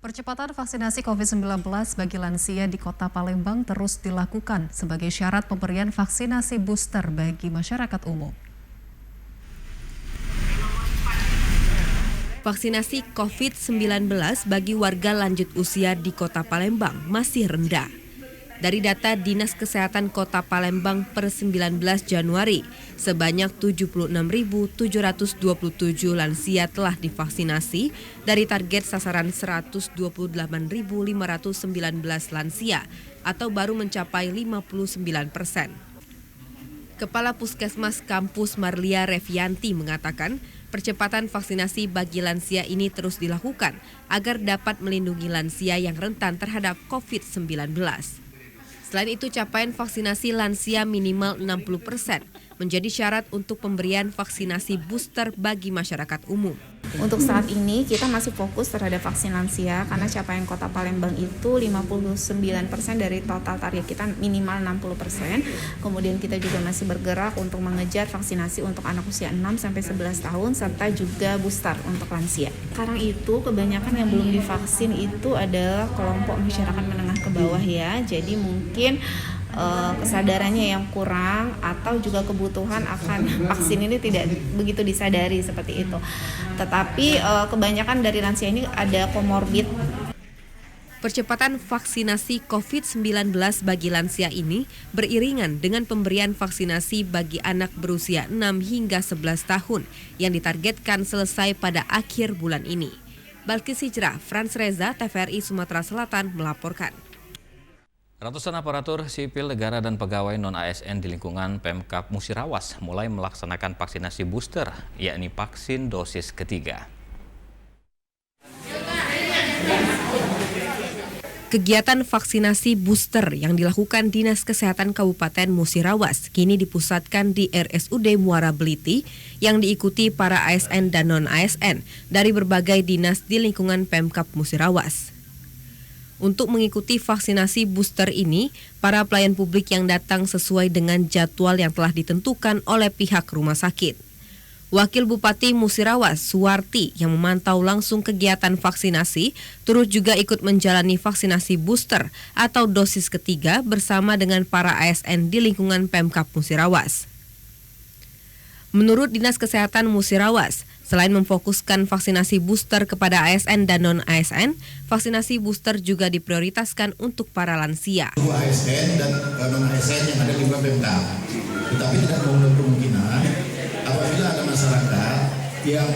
Percepatan vaksinasi COVID-19 bagi lansia di Kota Palembang terus dilakukan sebagai syarat pemberian vaksinasi booster bagi masyarakat umum. Vaksinasi COVID-19 bagi warga lanjut usia di Kota Palembang masih rendah. Dari data Dinas Kesehatan Kota Palembang per 19 Januari, sebanyak 76.727 lansia telah divaksinasi dari target sasaran 128.519 lansia atau baru mencapai 59%. Kepala Puskesmas Kampus Marlia Revianti mengatakan, percepatan vaksinasi bagi lansia ini terus dilakukan agar dapat melindungi lansia yang rentan terhadap COVID-19. Selain itu, capaian vaksinasi lansia minimal 60% menjadi syarat untuk pemberian vaksinasi booster bagi masyarakat umum. Untuk saat ini kita masih fokus terhadap vaksin lansia karena capaian Kota Palembang itu 59% dari total target kita minimal 60%. Kemudian kita juga masih bergerak untuk mengejar vaksinasi untuk anak usia 6-11 tahun serta juga booster untuk lansia. Sekarang itu kebanyakan yang belum divaksin itu adalah kelompok masyarakat menengah ke bawah ya. Jadi mungkin kesadarannya yang kurang atau juga kebutuhan akan vaksin ini tidak begitu disadari seperti itu. Tetapi kebanyakan dari lansia ini ada komorbid. Percepatan vaksinasi COVID-19 bagi lansia ini beriringan dengan pemberian vaksinasi bagi anak berusia 6 hingga 11 tahun yang ditargetkan selesai pada akhir bulan ini. Balkis Hijrah, Frans Reza, TVRI Sumatera Selatan melaporkan. Ratusan aparatur sipil negara dan pegawai non-ASN di lingkungan Pemkab Musirawas mulai melaksanakan vaksinasi booster, yakni vaksin dosis ketiga. Kegiatan vaksinasi booster yang dilakukan Dinas Kesehatan Kabupaten Musirawas kini dipusatkan di RSUD Muara Beliti yang diikuti para ASN dan non-ASN dari berbagai dinas di lingkungan Pemkab Musirawas. Untuk mengikuti vaksinasi booster ini, para pelayan publik yang datang sesuai dengan jadwal yang telah ditentukan oleh pihak rumah sakit. Wakil Bupati Musirawas, Suwarti, yang memantau langsung kegiatan vaksinasi, turut juga ikut menjalani vaksinasi booster atau dosis ketiga bersama dengan para ASN di lingkungan Pemkab Musirawas. Menurut Dinas Kesehatan Musirawas, selain memfokuskan vaksinasi booster kepada ASN dan non-ASN, vaksinasi booster juga diprioritaskan untuk para lansia. ASN dan non-ASN yang ada di lingkungan Pemkab. Tetapi tidak menutup kemungkinan apabila ada masyarakat yang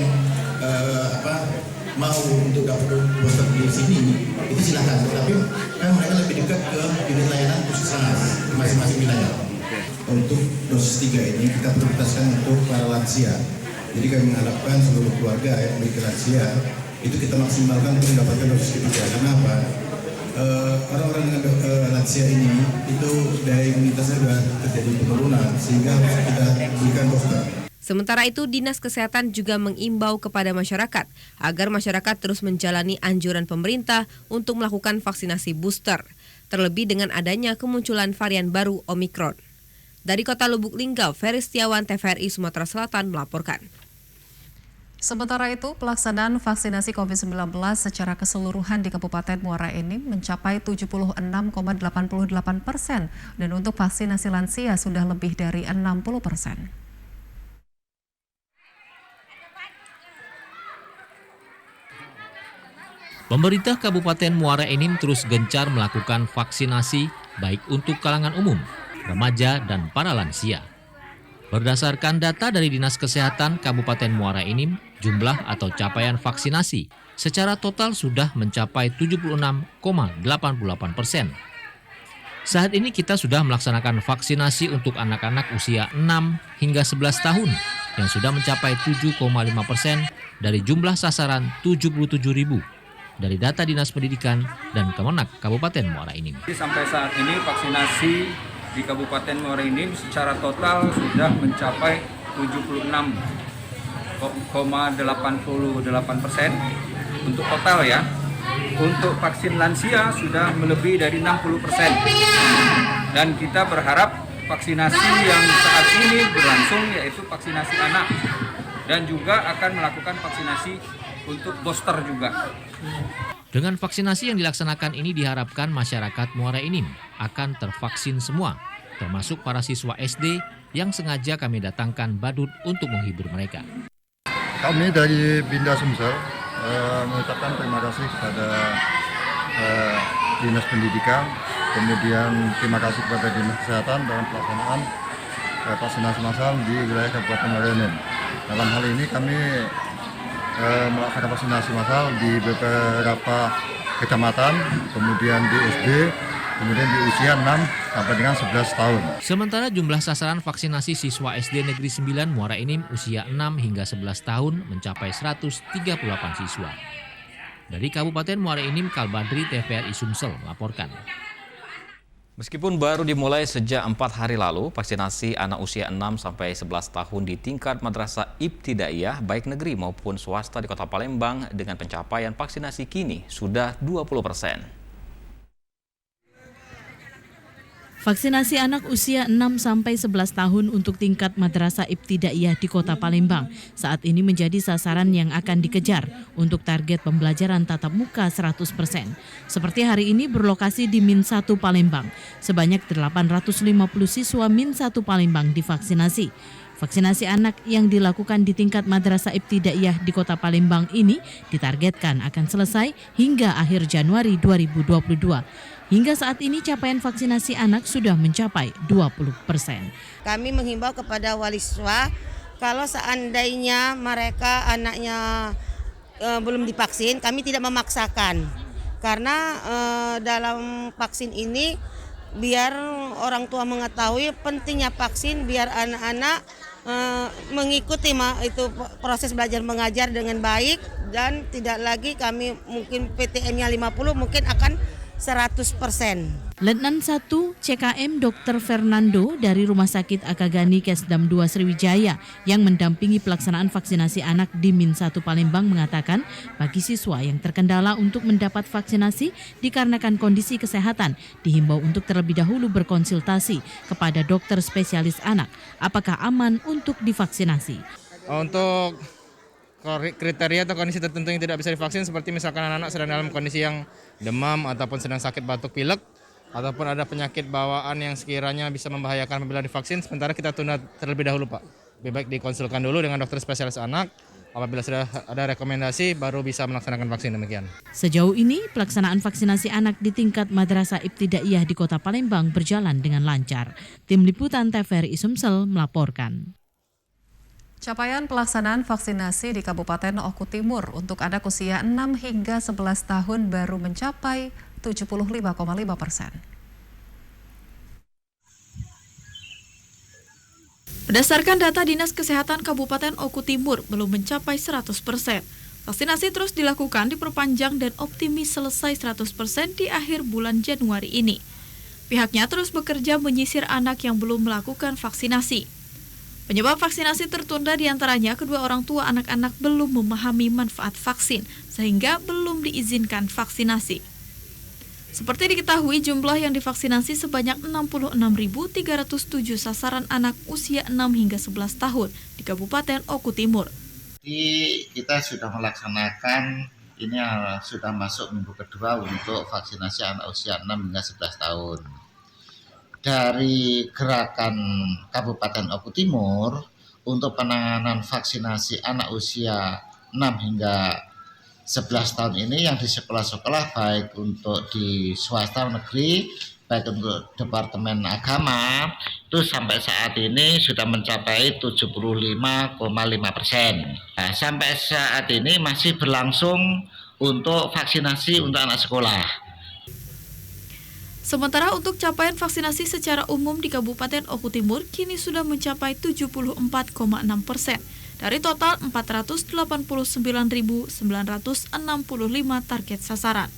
mau untuk dapat booster di sini, itu silakan. Tetapi kan mereka lebih dekat ke unit layanan puskesmas di masing-masing wilayah. Untuk dosis 3 ini kita prioritaskan untuk para lansia. Jadi kami mengharapkan seluruh keluarga yang memiliki lansia itu kita maksimalkan untuk mendapatkan dosis ketiga. Karena apa? Orang-orang dengan lansia ini itu daya imunitasnya sudah terjadi penurunan sehingga harus kita berikan booster. Sementara itu, Dinas Kesehatan juga mengimbau kepada masyarakat agar masyarakat terus menjalani anjuran pemerintah untuk melakukan vaksinasi booster, terlebih dengan adanya kemunculan varian baru Omikron. Dari Kota Lubuk Linggau, Ferry Setiawan, TVRI Sumatera Selatan melaporkan. Sementara itu, pelaksanaan vaksinasi COVID-19 secara keseluruhan di Kabupaten Muara Enim mencapai 76,88% dan untuk vaksinasi lansia sudah lebih dari 60%. Pemerintah Kabupaten Muara Enim terus gencar melakukan vaksinasi baik untuk kalangan umum, remaja, dan para lansia. Berdasarkan data dari Dinas Kesehatan Kabupaten Muara Enim, jumlah atau capaian vaksinasi secara total sudah mencapai 76,88%. Saat ini kita sudah melaksanakan vaksinasi untuk anak-anak usia 6 hingga 11 tahun yang sudah mencapai 7,5% dari jumlah sasaran 77.000 dari data Dinas Pendidikan dan Kemenak Kabupaten Muara Enim. Sampai saat ini vaksinasi di Kabupaten Muara Enim secara total sudah mencapai 76,88% untuk total ya. Untuk vaksin lansia sudah melebihi dari 60%. Dan kita berharap vaksinasi yang saat ini berlangsung yaitu vaksinasi anak dan juga akan melakukan vaksinasi untuk booster juga. Dengan vaksinasi yang dilaksanakan ini diharapkan masyarakat Muara Enim akan tervaksin semua, termasuk para siswa SD yang sengaja kami datangkan badut untuk menghibur mereka. Kami dari Binda Sumsel mengucapkan terima kasih kepada Dinas Pendidikan, kemudian terima kasih kepada Dinas Kesehatan dalam pelaksanaan vaksinasi massal di wilayah Kabupaten Muara Enim. Dalam hal ini kami melaksanakan vaksinasi massal di beberapa kecamatan, kemudian di SD, kemudian di usia 6 sampai dengan 11 tahun. Sementara jumlah sasaran vaksinasi siswa SD Negeri 9 Muara Enim usia 6 hingga 11 tahun mencapai 138 siswa. Dari Kabupaten Muara Enim, Kalbadri TVRI Sumsel melaporkan. Meskipun baru dimulai sejak 4 hari lalu, vaksinasi anak usia 6 sampai 11 tahun di tingkat Madrasah Ibtidaiyah baik negeri maupun swasta di Kota Palembang dengan pencapaian vaksinasi kini sudah 20%. Vaksinasi anak usia 6 sampai 11 tahun untuk tingkat Madrasah Ibtidaiyah di Kota Palembang saat ini menjadi sasaran yang akan dikejar untuk target pembelajaran tatap muka 100%. Seperti hari ini berlokasi di Min 1 Palembang, sebanyak 850 siswa Min 1 Palembang divaksinasi. Vaksinasi anak yang dilakukan di tingkat Madrasah Ibtidaiyah di Kota Palembang ini ditargetkan akan selesai hingga akhir Januari 2022. Hingga saat ini capaian vaksinasi anak sudah mencapai 20%. Kami menghimbau kepada wali siswa kalau seandainya mereka anaknya belum divaksin, kami tidak memaksakan. Karena dalam vaksin ini biar orang tua mengetahui pentingnya vaksin, biar anak-anak mengikuti itu proses belajar mengajar dengan baik, dan tidak lagi kami mungkin PTM-nya 50 mungkin akan 100%. Letnan 1 CKM Dr. Fernando dari Rumah Sakit Akagani Kesdam 2 Sriwijaya yang mendampingi pelaksanaan vaksinasi anak di Min 1 Palembang mengatakan bagi siswa yang terkendala untuk mendapat vaksinasi dikarenakan kondisi kesehatan dihimbau untuk terlebih dahulu berkonsultasi kepada dokter spesialis anak apakah aman untuk divaksinasi. Untuk kriteria atau kondisi tertentu yang tidak bisa divaksin seperti misalkan anak-anak sedang dalam kondisi yang demam ataupun sedang sakit batuk pilek ataupun ada penyakit bawaan yang sekiranya bisa membahayakan apabila divaksin, sementara kita tunda terlebih dahulu Pak. Lebih baik dikonsulkan dulu dengan dokter spesialis anak, apabila sudah ada rekomendasi baru bisa melaksanakan vaksin demikian. Sejauh ini pelaksanaan vaksinasi anak di tingkat Madrasah Ibtidaiyah di Kota Palembang berjalan dengan lancar. Tim Liputan TVRI Sumsel melaporkan. Capaian pelaksanaan vaksinasi di Kabupaten Oku Timur untuk anak usia 6 hingga 11 tahun baru mencapai 75,5%. Berdasarkan data Dinas Kesehatan Kabupaten Oku Timur belum mencapai 100%. Vaksinasi terus dilakukan, diperpanjang dan optimis selesai 100% di akhir bulan Januari ini. Pihaknya terus bekerja menyisir anak yang belum melakukan vaksinasi. Penyebab vaksinasi tertunda diantaranya kedua orang tua anak-anak belum memahami manfaat vaksin sehingga belum diizinkan vaksinasi. Seperti diketahui, jumlah yang divaksinasi sebanyak 66.307 sasaran anak usia 6 hingga 11 tahun di Kabupaten Oku Timur. Jadi kita sudah melaksanakan, ini sudah masuk minggu kedua untuk vaksinasi anak usia 6 hingga 11 tahun. Dari gerakan Kabupaten Oku Timur untuk penanganan vaksinasi anak usia 6 hingga 11 tahun ini yang di sekolah-sekolah baik untuk di swasta negeri, baik untuk Departemen Agama, itu sampai saat ini sudah mencapai 75,5%. Nah, sampai saat ini masih berlangsung untuk vaksinasi untuk anak sekolah. Sementara untuk capaian vaksinasi secara umum di Kabupaten Oku Timur kini sudah mencapai 74,6% dari total 489.965 target sasaran.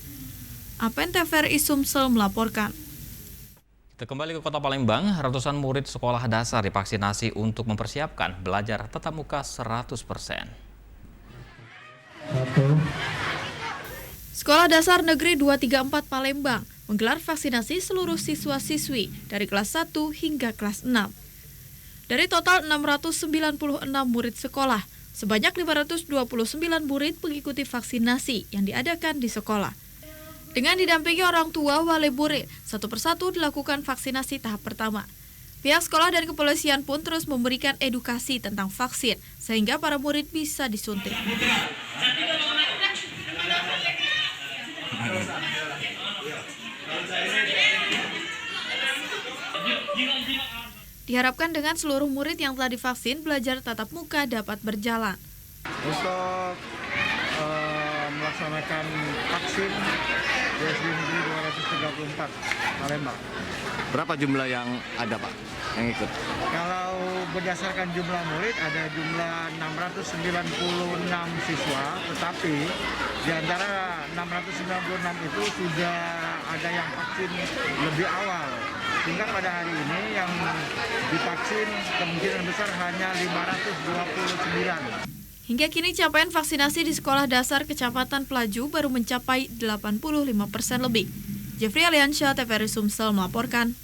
APN TVRI Sumsel melaporkan. Kita kembali ke Kota Palembang, ratusan murid sekolah dasar divaksinasi untuk mempersiapkan belajar tatap muka 100%. Sekolah Dasar Negeri 234 Palembang menggelar vaksinasi seluruh siswa-siswi dari kelas 1 hingga kelas 6. Dari total 696 murid sekolah, sebanyak 529 murid mengikuti vaksinasi yang diadakan di sekolah. Dengan didampingi orang tua wali murid, satu persatu dilakukan vaksinasi tahap pertama. Pihak sekolah dan kepolisian pun terus memberikan edukasi tentang vaksin, sehingga para murid bisa disuntik. Diharapkan dengan seluruh murid yang telah divaksin, belajar tatap muka dapat berjalan. Untuk melaksanakan vaksin di SD Negeri 234 Palembang. Berapa jumlah yang ada, Pak, yang ikut? Kalau berdasarkan jumlah murid ada jumlah 696 siswa, tetapi di antara 696 itu sudah ada yang vaksin lebih awal. Sehingga pada hari ini yang divaksin kemungkinan besar hanya 529. Hingga kini capaian vaksinasi di Sekolah Dasar Kecamatan Pelaju baru mencapai 85% lebih. Jeffrey Aliansyah, TVRI Sumsel melaporkan.